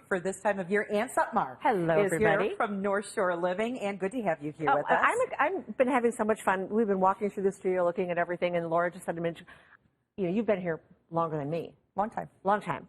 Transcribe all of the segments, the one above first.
for this time of year. Ann Sutmar Hello, is everybody. here from North Shore Living, and good to have you here with us. I've been having so much fun. We've been walking through the studio looking at everything, and Laura just had to mention, you've been here longer than me. Long time. Long time.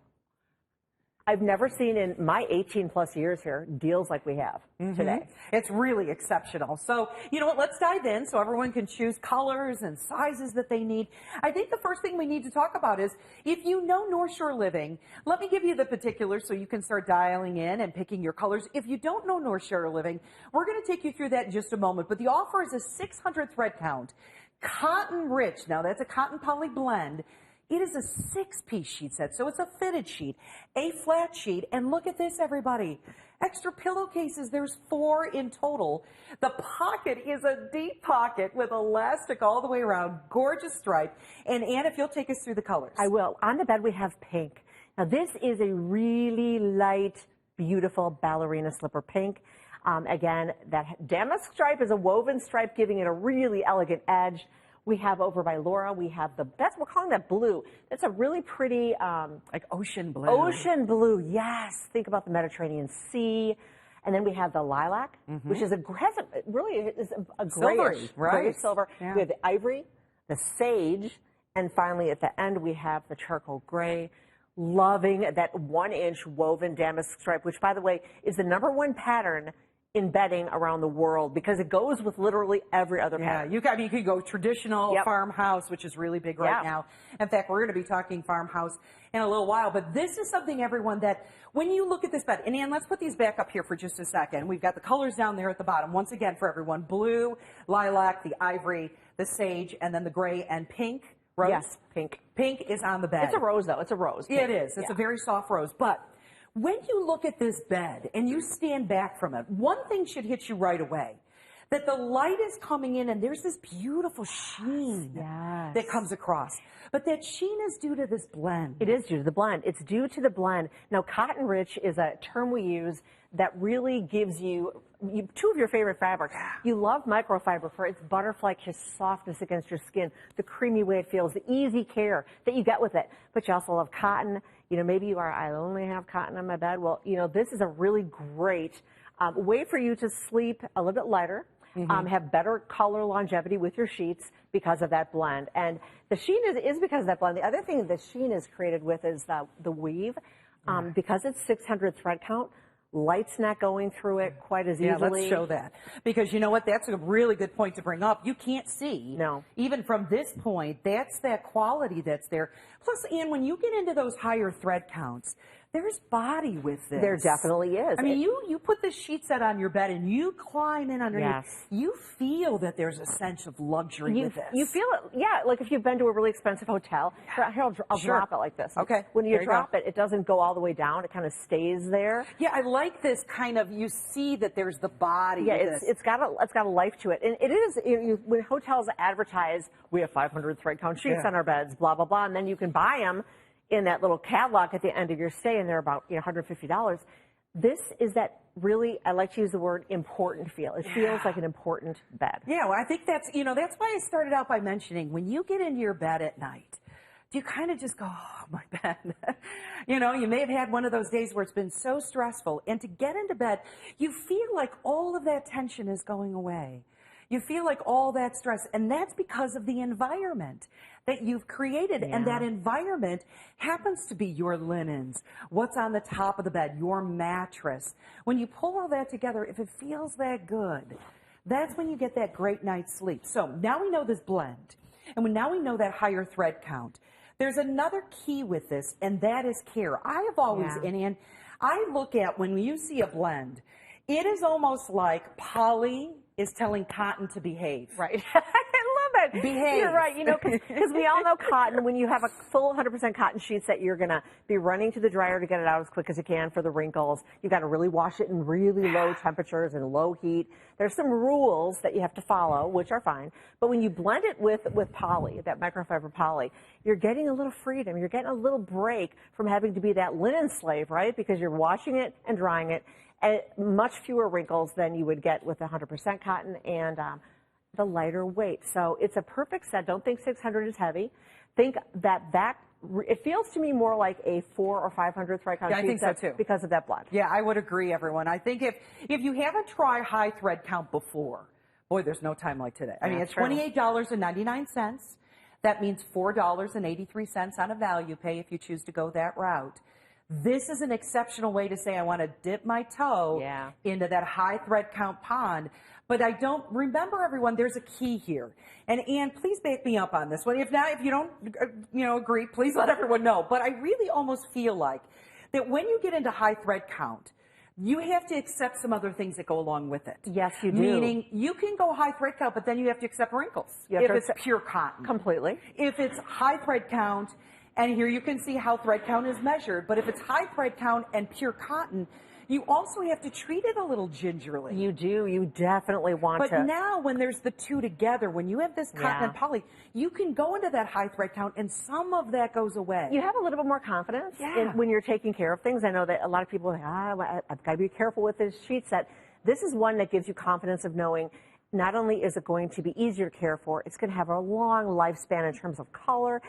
I've never seen in my 18 plus years here deals like we have today. It's really exceptional. So, you know what, let's dive in so everyone can choose colors and sizes that they need. I think the first thing we need to talk about is, if you know North Shore Living, let me give you the particulars so you can start dialing in and picking your colors. If you don't know North Shore Living, we're going to take you through that in just a moment. But the offer is a 600 thread count, cotton rich. Now that's a cotton poly blend. It is a 6-piece sheet set, so it's a fitted sheet, a flat sheet, and look at this, everybody. Extra pillowcases, there's 4 in total. The pocket is a deep pocket with elastic all the way around, gorgeous stripe. And Ann, if you'll take us through the colors. I will. On the bed, we have pink. Now, this is a really light, beautiful ballerina slipper pink. Again, that damask stripe is a woven stripe, giving it a really elegant edge. We have over by Laura, we have we're calling that blue. That's a really pretty, like ocean blue. Ocean blue, yes. Think about the Mediterranean Sea. And then we have the lilac, which is really is a grayish, gray silver. Yeah. We have the ivory, the sage, and finally at the end we have the charcoal gray. Loving that 1-inch woven damask stripe, which, by the way, is the #1 pattern in bedding around the world, because it goes with literally every other pattern. You could go traditional farmhouse, which is really big right now. In fact, we're going to be talking farmhouse in a little while, but this is something, everyone, that when you look at this bed, and Ann, let's put these back up here for just a second. We've got the colors down there at the bottom. Once again, for everyone, blue, lilac, the ivory, the sage, and then the gray and pink. Rose? Yes, pink. Pink is on the bed. It's a rose, though. It's a rose. Pink. It is. It's a very soft rose. But when you look at this bed and you stand back from it, one thing should hit you right away. That the light is coming in and there's this beautiful sheen that comes across. But that sheen is due to this blend. It is due to the blend. It's due to the blend. Now, cotton rich is a term we use that really gives you 2 of your favorite fabrics. You love microfiber for its butterfly-kiss softness against your skin, the creamy way it feels, the easy care that you get with it. But you also love cotton. You know, maybe you are, I only have cotton on my bed. Well, you know, this is a really great way for you to sleep a little bit lighter, have better color longevity with your sheets because of that blend. And the sheen is because of that blend. The other thing the sheen is created with is the weave. Because it's 600 thread count, light's not going through it quite as easily. Yeah, let's show that. Because you know what? That's a really good point to bring up. You can't see. No. Even from this point, that's that quality that's there. Plus, Ann, when you get into those higher thread counts, there's body with this. There definitely is. I mean, you put the sheet set on your bed and you climb in underneath. Yes. You feel that there's a sense of luxury with this. You feel it, like if you've been to a really expensive hotel. Here, I'll drop it like this. Okay. When you drop it, it doesn't go all the way down. It kind of stays there. Yeah, I like this kind of, you see that there's the body. Yeah, it's got a life to it. And it is, when hotels advertise, we have 500 thread count sheets on our beds, blah, blah, blah, and then you can buy them in that little catalog at the end of your stay, and they're about $150. This is that really, I like to use the word important feel. It feels like an important bed. Yeah, well, I think that's why I started out by mentioning, when you get into your bed at night, do you kind of just go, oh, my bed? You may have had one of those days where it's been so stressful, and to get into bed, you feel like all of that tension is going away. You feel like all that stress, and that's because of the environment that you've created. And that environment happens to be your linens, what's on the top of the bed, your mattress. When you pull all that together, if it feels that good, that's when you get that great night's sleep. So now we know this blend, and now we know that higher thread count. There's another key with this, and that is care. I have always, and I look at, when you see a blend, it is almost like poly is telling cotton to behave. Right. I love it. Behave. You're right. Because we all know cotton, when you have a full 100% cotton sheet that you're going to be running to the dryer to get it out as quick as you can for the wrinkles. You've got to really wash it in really low temperatures and low heat. There's some rules that you have to follow, which are fine. But when you blend it with poly, that microfiber poly, you're getting a little freedom. You're getting a little break from having to be that linen slave, right? Because you're washing it and drying it. And much fewer wrinkles than you would get with 100% cotton, and the lighter weight. So it's a perfect set. Don't think 600 is heavy. Think that it feels to me more like a 400 or 500 thread count Yeah, I think so too. because of that blend. Yeah, I would agree, everyone. I think if you haven't tried high thread count before, boy, there's no time like today. I mean, it's $28.99. That means $4.83 on a value pay if you choose to go that route. This is an exceptional way to say I want to dip my toe into that high thread count pond. But I don't remember, everyone, there's a key here. And Ann, please back me up on this one. If not, if you don't agree, please let everyone know. But I really almost feel like that when you get into high thread count, you have to accept some other things that go along with it. Yes, you do. Meaning you can go high thread count, but then you have to accept wrinkles if it's pure cotton. Completely. If it's high thread count, and here you can see how thread count is measured, but if it's high thread count and pure cotton, you also have to treat it a little gingerly. You do. You definitely want to. But now when there's the two together, when you have this cotton and poly, you can go into that high thread count and some of that goes away. You have a little bit more confidence when you're taking care of things. I know that a lot of people think, I've got to be careful with this sheet set. This is one that gives you confidence of knowing not only is it going to be easier to care for, it's going to have a long lifespan in terms of color.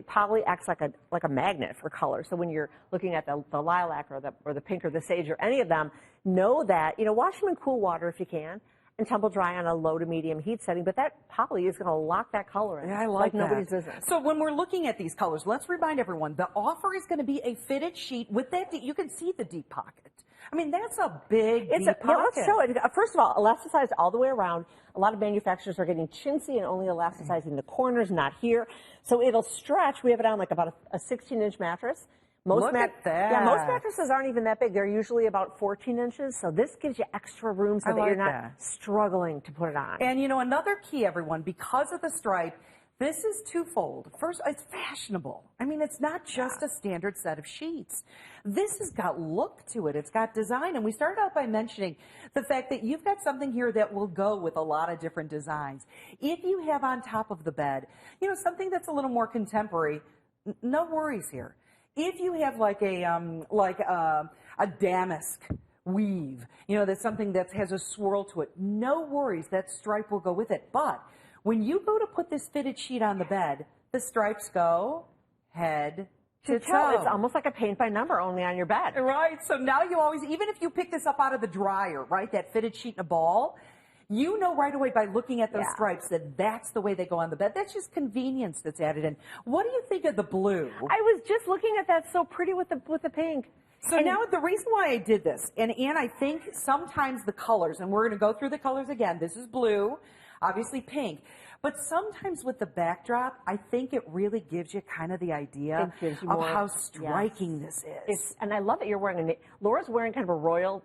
Poly acts like a magnet for color. So when you're looking at the lilac or the pink or the sage or any of them, know that, wash them in cool water if you can and tumble dry on a low to medium heat setting. But that poly is going to lock that color in. Yeah, I like that. Nobody's business. So when we're looking at these colors, let's remind everyone, the offer is going to be a fitted sheet with that. You can see the deep pocket. I mean, that's a big deep pocket. Let's show it. First of all, elasticized all the way around. A lot of manufacturers are getting chintzy and only elasticizing the corners, not here. So it'll stretch. We have it on like about a 16-inch mattress. Look at that. Yeah, most mattresses aren't even that big. They're usually about 14 inches. So this gives you extra room so that you're not struggling to put it on. And, another key, everyone, because of the stripe, this is twofold. First, it's fashionable. I mean, it's not just a standard set of sheets. This has got look to it. It's got design. And we started out by mentioning the fact that you've got something here that will go with a lot of different designs. If you have on top of the bed, something that's a little more contemporary, no worries here. If you have like a damask weave, that's something that has a swirl to it, no worries. That stripe will go with it. But when you go to put this fitted sheet on the bed, the stripes go head to toe. It's almost like a paint by number, only on your bed. Right. So now you always, even if you pick this up out of the dryer, right, that fitted sheet in a ball, you know right away by looking at those stripes that that's the way they go on the bed. That's just convenience that's added in. What do you think of the blue? I was just looking at that, so pretty with the pink. So now the reason why I did this, and Ann, I think sometimes the colors, and we're going to go through the colors again. This is blue, obviously pink. But sometimes with the backdrop, I think it really gives you kind of the idea of how striking this is. And I love that you're wearing Laura's wearing kind of a royal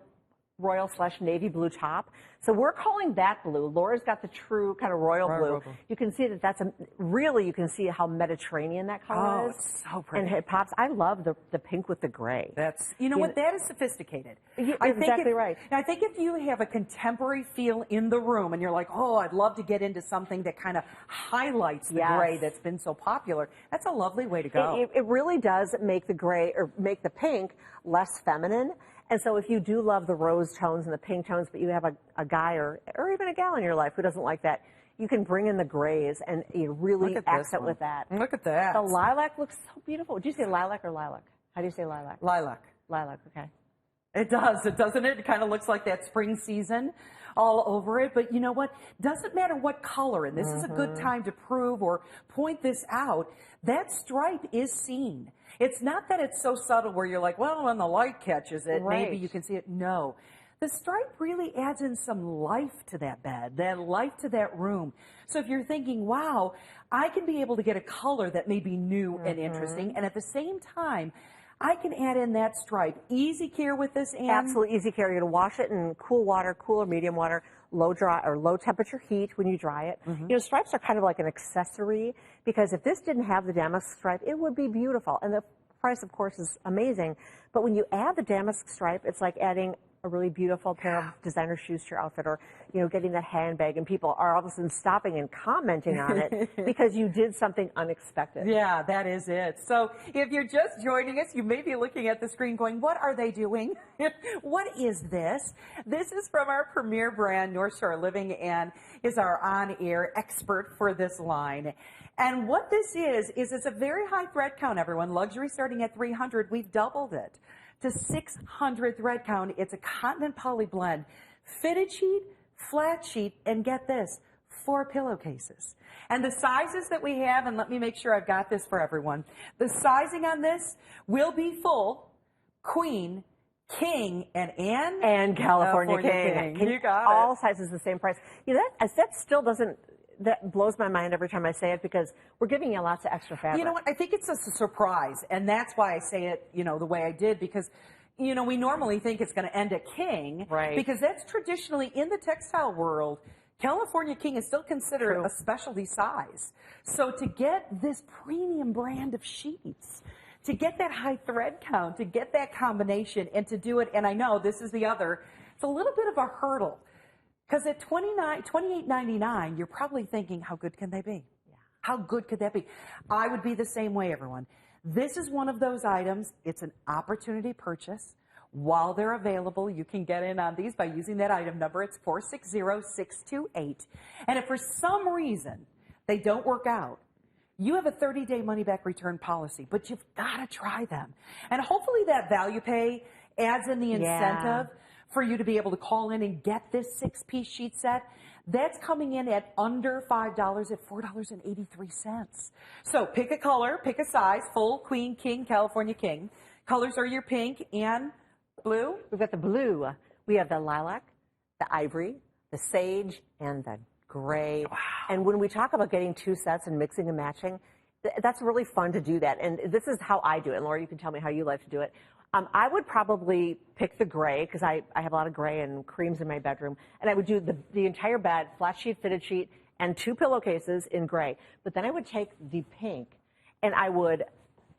/ navy blue top. So we're calling that blue. Laura's got the true kind of royal blue. You can see that that's really, you can see how Mediterranean that color is. It's so pretty. And it pops. I love the pink with the gray. That's, what, that is sophisticated. Exactly right. I think if you have a contemporary feel in the room and you're like, oh, I'd love to get into something that kind of highlights the gray that's been so popular, that's a lovely way to go. It really does make the gray, or make the pink, less feminine. And so if you do love the rose tones and the pink tones, but you have a guy or even a gal in your life who doesn't like that, you can bring in the grays and you really accent with that. Look at that. The lilac looks so beautiful. Did you say lilac or lilac? How do you say lilac? Lilac. Lilac, okay. It does, doesn't it? It kind of looks like that spring season all over it. But you know what? Doesn't matter what color, and this is a good time to prove or point this out, that stripe is seen. It's not that it's so subtle where you're like, well, when the light catches it, maybe you can see it. No. The stripe really adds in some life to that bed, that life to that room. So if you're thinking, wow, I can be able to get a color that may be new and interesting, and at the same time, I can add in that stripe. Easy care with this, Ann? Absolutely easy care. You're going to wash it in cool water, cool or medium water, low temperature heat when you dry it. Stripes are kind of like an accessory, because if this didn't have the damask stripe, it would be beautiful. And the price, of course, is amazing. But when you add the damask stripe, it's like adding a really beautiful pair of designer shoes to your outfit, or, getting that handbag, and people are all of a sudden stopping and commenting on it because you did something unexpected. Yeah, that is it. So if you're just joining us, you may be looking at the screen going, what are they doing? What is this? This is from our premier brand, North Shore Living, and is our on-air expert for this line. And what this is it's a very high thread count, everyone. Luxury starting at 300. We've doubled it to 600 thread count. It's a cotton and poly blend. Fitted sheet, flat sheet, and get this, 4 pillowcases. And the sizes that we have, and let me make sure I've got this for everyone. The sizing on this will be full, queen, king, and California King. You got all it. sizes the same price. You know, that still doesn't, that blows my mind every time I say it, because we're giving you lots of extra fabric. You know what? I think it's a surprise, and that's why I say it, the way I did, because, we normally think it's going to end at king, right? Because that's traditionally in the textile world. California King is still considered a specialty size. So to get this premium brand of sheets, to get that high thread count, to get that combination, and to do it, and I know this is the other, it's a little bit of a hurdle. Because at $28.99, you're probably thinking, how good can they be? Yeah. How good could that be? I would be the same way, everyone. This is one of those items. It's an opportunity purchase. While they're available, you can get in on these by using that item number. It's 460628. And if for some reason they don't work out, you have a 30-day money-back return policy, but you've got to try them. And hopefully that value pay adds in the incentive for you to be able to call in and get this 6-piece sheet set. That's coming in at under $5 at $4.83. So pick a color, pick a size, full, queen, king, California King. Colors are your pink and blue. We've got the blue. We have the lilac, the ivory, the sage, and the gray. Wow. And when we talk about getting 2 sets and mixing and matching, that's really fun to do that. And this is how I do it. And Laura, you can tell me how you like to do it. I would probably pick the gray, because I have a lot of gray and creams in my bedroom. And I would do the entire bed, flat sheet, fitted sheet, and 2 pillowcases in gray. But then I would take the pink, and I would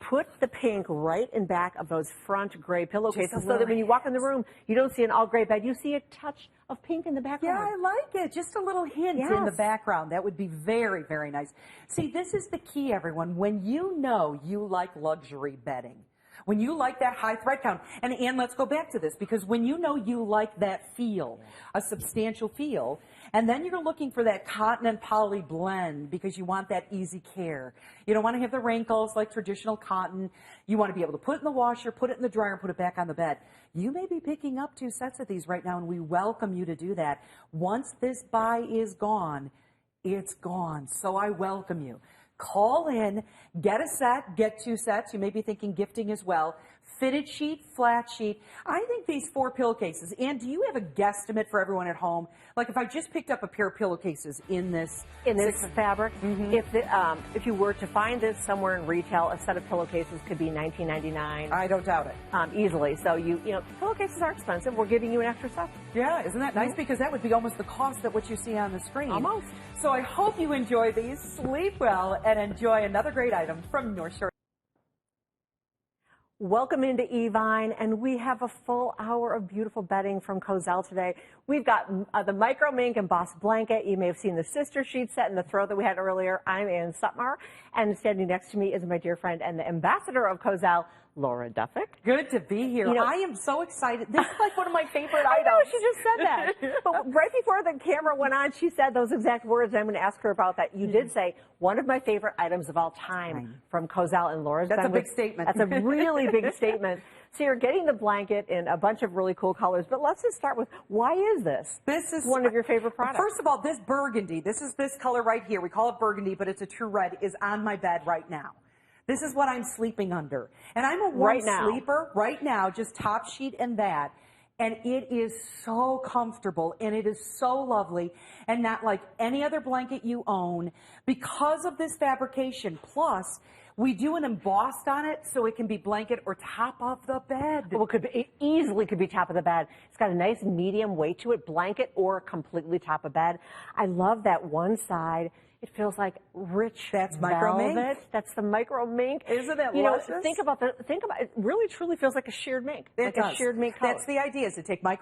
put the pink right in back of those front gray pillowcases, so that when you walk in the room, you don't see an all gray bed. You see a touch of pink in the background. Yeah, I like it. Just a little hint in the background. That would be very, very nice. See, this is the key, everyone. When you know you like luxury bedding, when you like that high thread count, and let's go back to this, because when you know you like that feel, a substantial feel, and then you're looking for that cotton and poly blend because you want that easy care. You don't want to have the wrinkles like traditional cotton. You want to be able to put it in the washer, put it in the dryer, and put it back on the bed. You may be picking up 2 sets of these right now, and we welcome you to do that. Once this buy is gone, it's gone. So I welcome you. Call in, get a set, get 2 sets. You may be thinking gifting as well. Fitted sheet, flat sheet. I think these 4 pillowcases. And do you have a guesstimate for everyone at home? Like if I just picked up a pair of pillowcases in this fabric, if you were to find this somewhere in retail, a set of pillowcases could be $19.99. I don't doubt it. Easily. So you know, pillowcases are expensive. We're giving you an extra set. Yeah, isn't that nice? Because that would be almost the cost of what you see on the screen. Almost. So I hope you enjoy these, sleep well, and enjoy another great item from North Shore. Welcome into Evine, and we have a full hour of beautiful bedding from Cozell today. We've got the micro mink embossed blanket. You may have seen the sister sheet set in the throw that we had earlier. I'm Ann Sutmar, and standing next to me is my dear friend and the ambassador of Cozell, Laura Duffick. Good to be here. You know, I am so excited. This is like one of my favorite I items. know, she just said that. But right before the camera went on, she said those exact words. I'm going to ask her about that. You did say one of my favorite items of all time from Cozell, and Laura's That's a big statement. That's a really big statement. So you're getting the blanket in a bunch of really cool colors, but let's just start with, why is this? This is one of your favorite products. First of all, this burgundy, this is this color right here. We call it burgundy, but it's a true red, is on my bed right now. This is what I'm sleeping under. And I'm a warm sleeper right now, just top sheet and that. And it is so comfortable, and it is so lovely, and not like any other blanket you own because of this fabrication. Plus, we do an embossed on it, so it can be blanket or top of the bed. Well, it easily could be top of the bed. It's got a nice medium weight to it, blanket or completely top of bed. I love that one side. It feels like rich micro mink. That's the micro mink. Isn't it luscious? luscious? Think about it really truly feels like a sheared mink. It does. A sheared mink color. That's the idea, is to take micro